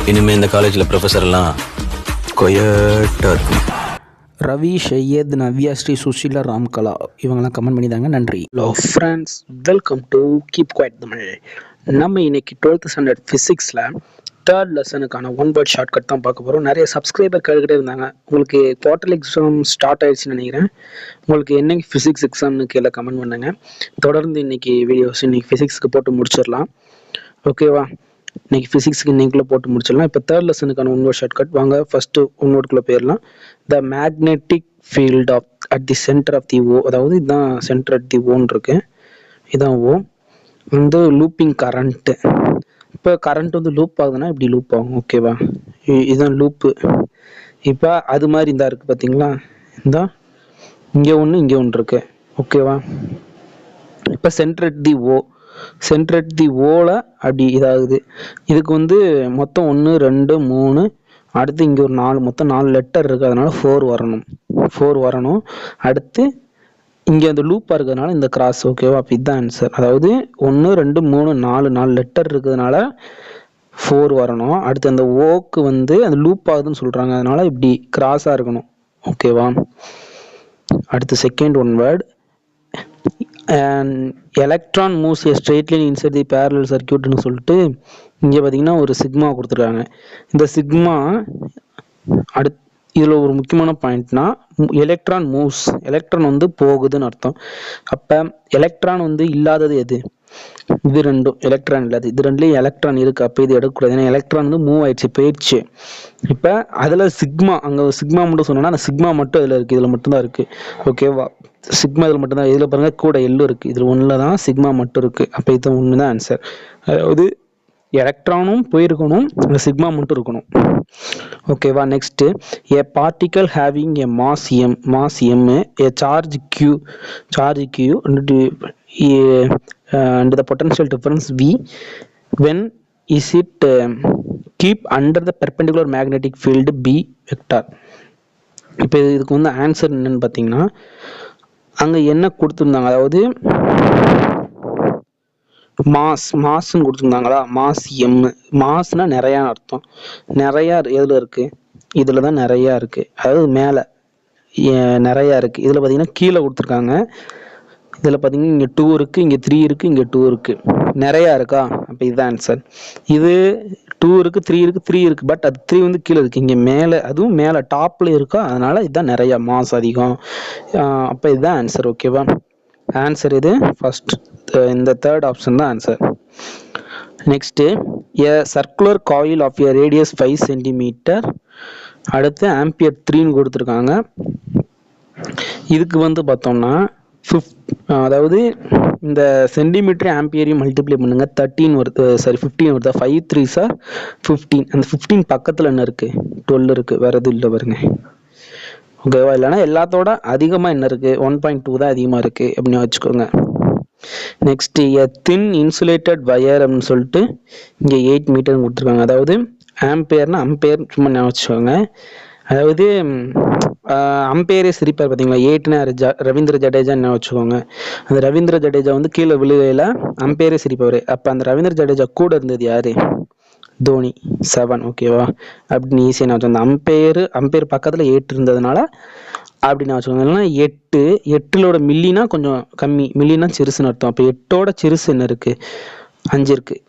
இனிமே இந்த காலேஜில் ப்ரொஃபஸர் எல்லாம் கொயட்டாக இருக்கும். ரவி, ஷையத், நவ்யா, ஸ்ரீ, சுஷீலா, ராம்கலா இவங்கெல்லாம் கமெண்ட் பண்ணிதாங்க. நன்றி. Hello friends, welcome to keep quiet Tamil. நம்ம இன்னைக்கு 12th ஸ்டாண்டர்ட் ஃபிசிக்ஸில் தேர்ட் லெசனுக்கான ஒன் வேர்ட் ஷார்ட்கட் தான் பார்க்க போகிறோம். நிறைய சப்ஸ்கிரைபர் கேட்டுக்கிட்டே இருந்தாங்க. உங்களுக்கு குவார்டர்லி எக்ஸாம் ஸ்டார்ட் ஆயிடுச்சுன்னு நினைக்கிறேன். உங்களுக்கு என்னைக்கு ஃபிசிக்ஸ் எக்ஸாம்னு கீழே கமெண்ட் பண்ணுங்க. தொடர்ந்து இன்னைக்கு வீடியோஸ் இன்னைக்கு ஃபிசிக்ஸ்க்கு போட்டு முடிச்சிடலாம். ஓகேவா? இன்னைக்கு ஃபிசிக்ஸ்க்கு இன்னைக்குள்ளே போட்டு முடிச்சிடலாம். இப்போ தேர்ட் லெசனுக்கான ஒன் வேர்ட் ஷார்ட்கட் வாங்க. ஃபர்ஸ்ட் ஒன் வேர்டுக்குள்ளே போயிடலாம். The magnetic field of at the centre of the O, அதாவது இதுதான் சென்டர் அட் தி ஓன்னு இருக்கு. இதான் ஓ. வந்து லூப்பிங் கரண்ட்டு. இப்போ கரண்ட் வந்து லூப் ஆகுதுன்னா இப்படி லூப் ஆகும். ஓகேவா? இதுதான் லூப்பு. இப்போ அது மாதிரி இந்த இருக்குது பார்த்தீங்களா? இந்த இங்கே ஒன்று இங்கே ஒன்று இருக்கு. ஓகேவா? இப்போ centre at the O, centre at the ஓல அப்படி இதாகுது. இதுக்கு வந்து மொத்தம் 1 2 3, அடுத்து இங்கே ஒரு 4, மொத்தம் 4 லெட்டர் இருக்குது. அதனால 4 வரணும். அடுத்து இங்கே அந்த லூப்பாக இருக்கிறதுனால இந்த கிராஸ். ஓகேவா? அப்போ இதுதான் ஆன்சர். அதாவது 1 2 3 4 லெட்டர் இருக்கிறதுனால 4 வரணும். அடுத்து அந்த ஓக்கு வந்து அந்த லூப் ஆகுதுன்னு சொல்கிறாங்க, அதனால இப்படி கிராஸாக இருக்கணும். ஓகேவா? அடுத்து second one word, electron moves a straight line inside the parallel சர்க்யூட்னு சொல்லிட்டு இங்கே பார்த்தீங்கன்னா ஒரு சிக்மா கொடுத்துருக்காங்க. இந்த சிக்மா இதில் ஒரு முக்கியமான பாயிண்ட்னா எலக்ட்ரான் மூவ்ஸ், எலக்ட்ரான் வந்து போகுதுன்னு அர்த்தம். அப்போ எலக்ட்ரான் வந்து இல்லாதது எது? இது ரெண்டும் எலக்ட்ரான் இல்லாது. இது ரெண்டுலேயும் எலக்ட்ரான் இருக்குது. அப்போ இது எடுக்கக்கூடாது, ஏன்னா எலக்ட்ரான் வந்து மூவ் ஆயிடுச்சு, போயிடுச்சு. இப்போ அதில் சிக்மா, அங்கே சிக்மா மட்டும் சொன்னோன்னா அந்த சிக்மா மட்டும் இதில் இருக்குது, இதில் மட்டும்தான் இருக்குது. ஓகேவா? சிக்மா இதில் மட்டும்தான். இதில் பாருங்க கூட எல்லு இருக்குது, இதில் ஒன்றில் தான் சிக்மா மட்டும் இருக்குது. அப்போ இது ஒன்று தான் ஆன்சர். அதாவது எலக்ட்ரானும் போயிருக்கணும், அந்த சிக்மா மட்டும் இருக்கணும். ஓகேவா? Next, a particle having a mass M, a charge Q and the potential difference V, when is it keep under the perpendicular magnetic field B vector. இப்போ இதுக்கு வந்து ஆன்சர் என்னன்னு பார்த்தீங்கன்னா, அங்கே என்ன கொடுத்துருந்தாங்க, அதாவது மாஸ்ன்னு கொடுத்துருந்தாங்களா? Mass M. மாஸ்னா நிறையா அர்த்தம். நிறையா எதில் இருக்குது? இதில் தான் நிறையா இருக்குது, அதாவது மேலே நிறையா இருக்குது. இதில் பார்த்தீங்கன்னா கீழே கொடுத்துருக்காங்க. இதில் பார்த்தீங்கன்னா இங்கே 2 இருக்குது, இங்கே 3 இருக்குது, இங்கே 2 இருக்குது, நிறையா இருக்கா? அப்போ இதுதான் ஆன்சர். இது 2 இருக்குது, 3 இருக்குது, 3 இருக்குது, பட் அது 3 வந்து கீழே இருக்குது, இங்கே மேலே, அதுவும் மேலே டாப்பில் இருக்கா, அதனால் இதுதான் நிறையா மாஸ் அதிகம். அப்போ இதுதான் ஆன்சர். ஓகேவா? ஆன்சர் இது ஃபர்ஸ்ட், இந்த தேர்ட் ஆப்ஷன் தான் answer. Next, a circular coil of a radius 5 centimetre. அடுத்து ஆம்பியர் 3ன்னு கொடுத்துருக்காங்க. இதுக்கு வந்து பார்த்தோம்னா அதாவது இந்த சென்டிமீட்டர் ஆம்பியரையும் மல்டிப்ளை பண்ணுங்க, 13 வருது, சாரி 15 வருதா? 5 3s are 15. அந்த 15 பக்கத்தில் என்ன இருக்குது? 12 இருக்குது, வேறு எதுவும் இல்லை பாருங்க. ஓகேவா? இல்லைனா எல்லாத்தோட அதிகமாக என்ன இருக்குது? 1.2 தான் அதிகமாக இருக்குது அப்படின்னு வச்சுக்கோங்க. நெக்ஸ்ட், எ தின் இன்சுலேட்டட் வயர் அப்படின்னு சொல்லிட்டு இங்கே 8 மீட்டர்னு கொடுத்துருக்காங்க. அதாவது ஆம்பியர்னா அம்பேர் சும்மா ஞாபகம் வச்சுக்கோங்க. அதாவது அம்பையரே சிரிப்பார் பார்த்தீங்களா? 8னா ரவீந்திர ஜடேஜான்னு வச்சுக்கோங்க. அந்த ரவீந்திர ஜடேஜா வந்து கீழே விழுகையில் அம்பையரே சிரிப்பார். அப்போ அந்த ரவீந்திர ஜடேஜா கூட இருந்தது யாரு? தோனி. 7. ஓகேவா? அப்படின்னு ஈஸியாக நான் வச்சுக்கோங்க. அந்த அம்பையர் பக்கத்தில் 8 இருந்ததுனால அப்படின்னு வச்சுக்கோங்க. இல்லைன்னா 8 மில்லினா கொஞ்சம் கம்மி, மில்லினா சிறுசுன்னு அர்த்தம். அப்போ 8ஓட சிறுசு என்ன இருக்குது? 5 இருக்குது,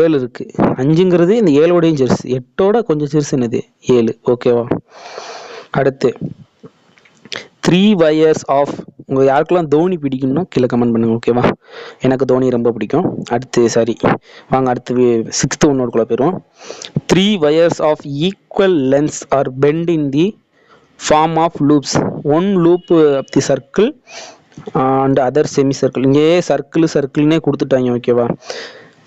7 இருக்குது. 5ங்கிறது இந்த 7ஓடையும் சிறுசு, 8ஓட கொஞ்சம் சிறுசு என்னது? 7. ஓகேவா? அடுத்து 3 wires ஆஃப், உங்கள் யாருக்கெல்லாம் தோனி பிடிக்கும்னா கீழே கமெண்ட் பண்ணுங்க. ஓகேவா? எனக்கு தோனி ரொம்ப பிடிக்கும். அடுத்து வாங்க அடுத்து 6th ஒன்னோடுக்குள்ளே போயிடுவோம். 3 wires of equal lengths are bent in the form of loops. 1 loop of the circle and other semi circle. இங்கே சர்க்கிள்னே கொடுத்துட்டாங்க. ஓகேவா?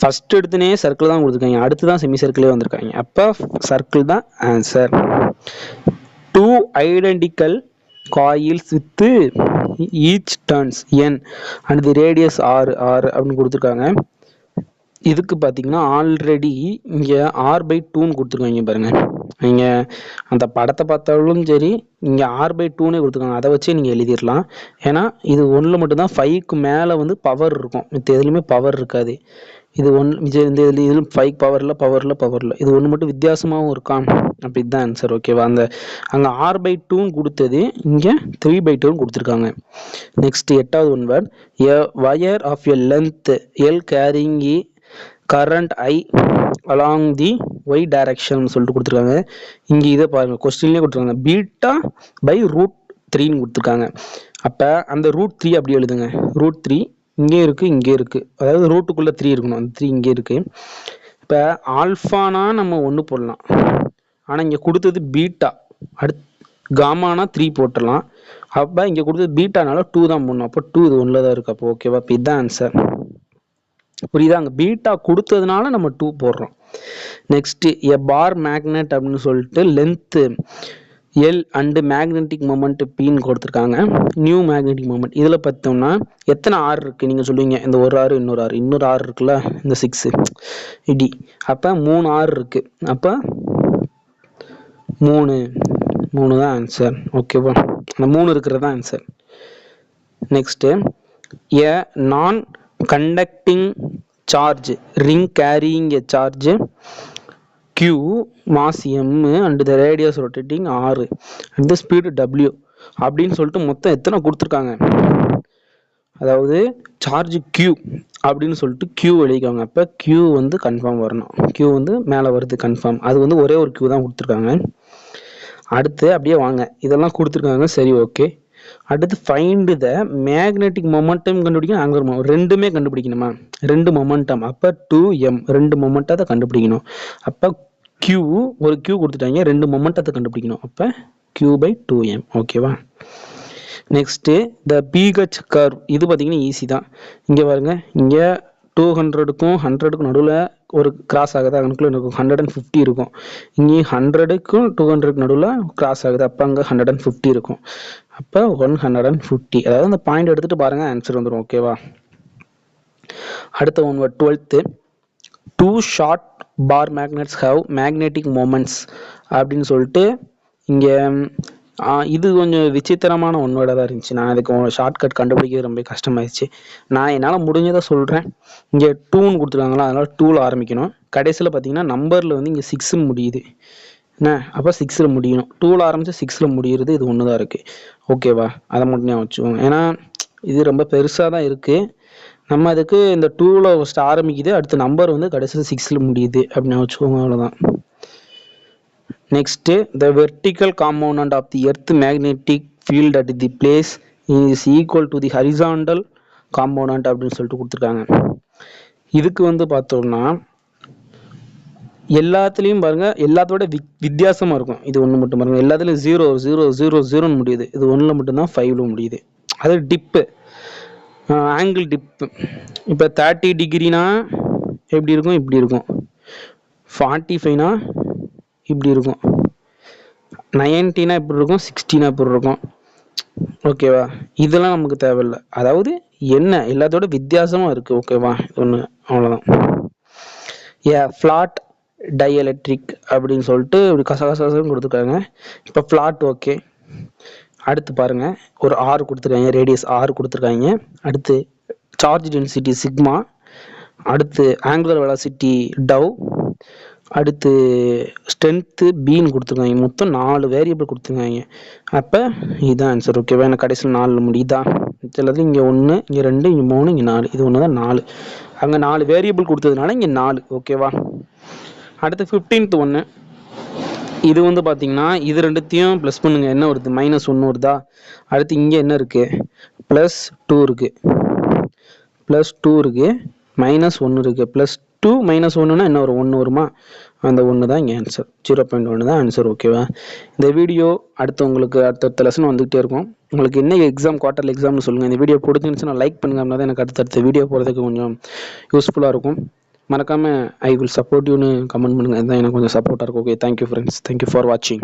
ஃபர்ஸ்ட் எடுத்துனே சர்க்கிள் தான் கொடுத்துருக்காங்க, அடுத்து தான் செமி சர்க்கிளே வந்திருக்காங்க. அப்போ சர்க்கிள் தான் answer. 2 identical coils with each turns n and the radius r அப்படின்னு கொடுத்துருக்காங்க. இதுக்கு பார்த்தீங்கன்னா ஆல்ரெடி இங்கே r/2ன்னு கொடுத்துருக்காங்க பாருங்க. நீங்கள் அந்த படத்தை பார்த்தாலும் சரி, இங்கே r/2னே கொடுத்துருக்காங்க, அதை வச்சே நீங்கள் எழுதிடலாம். ஏன்னா இது ஒன்றில் மட்டும்தான் 5க்கு மேலே வந்து பவர் இருக்கும், மற்ற எதுலையுமே பவர் இருக்காது. இது இந்த இதில் 5 பவரில் இது ஒன்று மட்டும் வித்தியாசமாகவும் இருக்கான். அப்படி தான் ஆன்சர். ஓகேவா? அங்கே R/2 கொடுத்தது இங்கே 3/2 கொடுத்துருக்காங்க. நெக்ஸ்ட் 8வது one word, a wire of a length L carrying current I along the y direction சொல்லிட்டு கொடுத்துருக்காங்க. இங்கே இதை பாருங்கள், கொஸ்டின்லேயே கொடுத்துருக்காங்க β/√3 கொடுத்துருக்காங்க. அப்போ அந்த √3 அப்படி எழுதுங்க. √3 இங்கே இருக்குது, இங்கே இருக்குது, அதாவது ரூட்டுக்குள்ளே 3 இருக்கணும், அந்த 3 இங்கே இருக்குது. இப்போ ஆல்ஃபானா நம்ம 1 போடலாம், ஆனால் இங்கே கொடுத்தது பீட்டா, காமானா 3 போட்டுடலாம். அப்போ இங்கே கொடுத்தது பீட்டானால 2 தான் போடணும். அப்போ 2 இது 1ல் தான் இருக்குது. அப்போ ஓகேவா? இப்போ இதுதான் ஆன்சர். புரியுதா? அங்கே பீட்டா கொடுத்ததுனால நம்ம 2 போடுறோம். நெக்ஸ்ட் எ பார் மேக்னெட் அப்படின்னு சொல்லிட்டு length L and magnetic moment பின்னு கொடுத்துருக்காங்க. நியூ மேக்னெட்டிக் மொமெண்ட் இதில் பார்த்தோம்னா எத்தனை ஆர் இருக்குது நீங்கள் சொல்லுவீங்க? இந்த ஒரு ஆறு, இன்னொரு ஆறு இருக்குல்ல, இந்த 6 இடி. அப்போ 3 ஆர் இருக்குது. அப்போ 3 தான் ஆன்சர். ஓகேவா? அந்த 3 இருக்கிறது தான் ஆன்சர். நெக்ஸ்ட்டு எ நான் conducting charge ring carrying a charge Q mass M and the radius rotating R and the speed W அப்படின்னு சொல்லிட்டு மொத்தம் எத்தனை கொடுத்துருக்காங்க? அதாவது சார்ஜ் Q அப்படின்னு சொல்லிட்டு Q எழுதிக்காங்க. அப்போ Q வந்து கன்ஃபார்ம் வரணும். Q வந்து மேலே வருது கன்ஃபார்ம். அது வந்து ஒரே ஒரு Q தான் கொடுத்துருக்காங்க. அடுத்து அப்படியே வாங்க, இதெல்லாம் கொடுத்துருக்காங்க. சரி, ஓகே. அடுத்து ஃபைண்ட் த மேக்னெட்டிக் மொமெண்டம் கண்டுபிடிக்கணும், ஆங்குலர் மொமெண்டம் ரெண்டுமே கண்டுபிடிக்கணுமா? 2 மொமெண்டம், அப்போ 2m 2 மொமெண்டத்தை கண்டுபிடிக்கணும். அப்போ Q ஒரு Q கொடுத்துட்டாங்க, 2 மொமெண்டத்தை கண்டுபிடிக்கணும். அப்போ Q/2m. ஓகேவா? நெக்ஸ்ட்டு த பிஹெச் கர்வ், இது பார்த்தீங்கன்னா ஈஸி தான். இங்கே பாருங்க, இங்கே 200க்கும் 100க்கும் நடுவில் ஒரு கிராஸ் ஆகுது, அதுக்குள்ளே இருக்கும் 150 இருக்கும். இங்கே 100க்கும் 200க்கு நடுவில் கிராஸ் ஆகுது, அப்போ அங்கே 150 இருக்கும். அப்போ 150, அதாவது அந்த பாயிண்ட் எடுத்துகிட்டு பாருங்கள், ஆன்சர் வந்துடும். ஓகேவா? அடுத்த one 12th 2 short bar magnets have magnetic moments அப்படின்னு சொல்லிட்டு இங்கே இது கொஞ்சம் விசித்திரமான ஒன்னோட தான் இருந்துச்சு. நான் அதுக்கு ஷார்ட்கட் கண்டுபிடிக்கிறது ரொம்ப கஷ்டமாயிடுச்சு. நான் என்னால் முடிஞ்சதை சொல்கிறேன். இங்கே 2ன்னு கொடுத்துருக்காங்களா, அதனால் 2ல் ஆரம்பிக்கணும். கடைசியில் பார்த்தீங்கன்னா நம்பரில் வந்து இங்கே 6 முடியுது என்ன, அப்போ 6ல் முடியணும். 2ல் ஆரம்பித்து 6ல் முடிகிறது, இது ஒன்று தான் இருக்குது. ஓகேவா? அதை மட்டும் ஞாபகம் வச்சுக்கோங்க. ஏன்னா இது ரொம்ப பெருசாக தான் இருக்குது. நம்ம அதுக்கு இந்த 2ல் ஃபஸ்ட்டு ஆரம்பிக்குது, அடுத்த நம்பர் வந்து கடைசியில் 6ல் முடியுது அப்படின்னு வச்சுக்கோங்க. அவ்வளோதான். Next the vertical component of the earth magnetic field at the place is equal to the horizontal component அப்படின்னு சொல்லிட்டு கொடுத்துருக்காங்க. இதுக்கு வந்து பார்த்தோம்னா எல்லாத்துலேயும் பாருங்கள், எல்லாத்தோட வித்தியாசமாக இருக்கும். இது ஒன்று மட்டும் பாருங்கள், எல்லாத்துலேயும் 0 0 0 0ன்னு முடியுது. இது 1ல் மட்டும்தான் 5ல் முடியுது. அது டிப்பு, ஆங்கிள் டிப்பு. இப்போ 30 டிகிரினா எப்படி இருக்கும்? இப்படி இருக்கும். 45னா இப்படி இருக்கும். 90னா இப்படி இருக்கும். 60னா இப்படி இருக்கும். ஓகேவா? இதெல்லாம் நமக்கு தேவையில்லை. அதாவது என்ன, எல்லாத்தோட வித்தியாசமாக இருக்குது. ஓகேவா? ஒன்று, அவ்வளோதான். ஃப்ளாட் டைஎலக்ட்ரிக் அப்படின்னு சொல்லிட்டு இப்படி கசகசன்னு கொடுத்துருக்காங்க. இப்போ ஃப்ளாட் ஓகே. அடுத்து பாருங்கள், ஒரு R கொடுத்துருக்காங்க, ரேடியஸ் R கொடுத்துருக்காங்க. அடுத்து சார்ஜ் டென்சிட்டி சிக்மா, அடுத்து ஆங்குலர் வெலாசிட்டி டவ், அடுத்து ஸ்ட்ரென்த்து பீன்னு கொடுத்துருக்காங்க. மொத்தம் 4 வேரியபிள் கொடுத்துருக்காங்க. அப்போ இதுதான் ஆன்சர். ஓகேவா? எனக்கு கடைசியில் 4 முடியுதா? சிலது இங்கே 1, இங்கே 2, இங்கே 3, இங்கே 4, இது ஒன்று தான் 4. அங்கே 4 வேரியபிள் கொடுத்ததுனால இங்கே 4. ஓகேவா? அடுத்து 15th ஒன்று, இது வந்து பார்த்தீங்கன்னா இது ரெண்டுத்தையும் ப்ளஸ் பண்ணுங்க, என்ன வருது? -1 வருதா? அடுத்து இங்கே என்ன இருக்குது? +2 இருக்குது, +2 இருக்குது, -1 இருக்குது. +2 -1னா என்ன வரும்? 1 வருமா? அந்த 1 தான் இங்கே ஆன்சர். 0.1 தான் ஆன்சர். ஓகேவா? இந்த வீடியோ உங்களுக்கு அடுத்தடுத்த லெசன் வந்துகிட்டே இருக்கும். உங்களுக்கு என்ன எக்ஸாம், குவார்டர்லி எக்ஸாம்னு சொல்லுங்கள். இந்த வீடியோ பிடிச்சிருந்துச்சுன்னா லைக் பண்ணுங்க, அப்படின்னா தான் எனக்கு அடுத்தடுத்த வீடியோ போகிறதுக்கு கொஞ்சம் யூஸ்ஃபுல்லாக இருக்கும். மறக்காமல் ஐ வில் சப்போர்ட் யூன்னு கமெண்ட் பண்ணுங்கள், அதுதான் எனக்கு கொஞ்சம் சப்போர்ட்டாக இருக்கும். Okay, thank you friends, thank you for வாட்சிங்.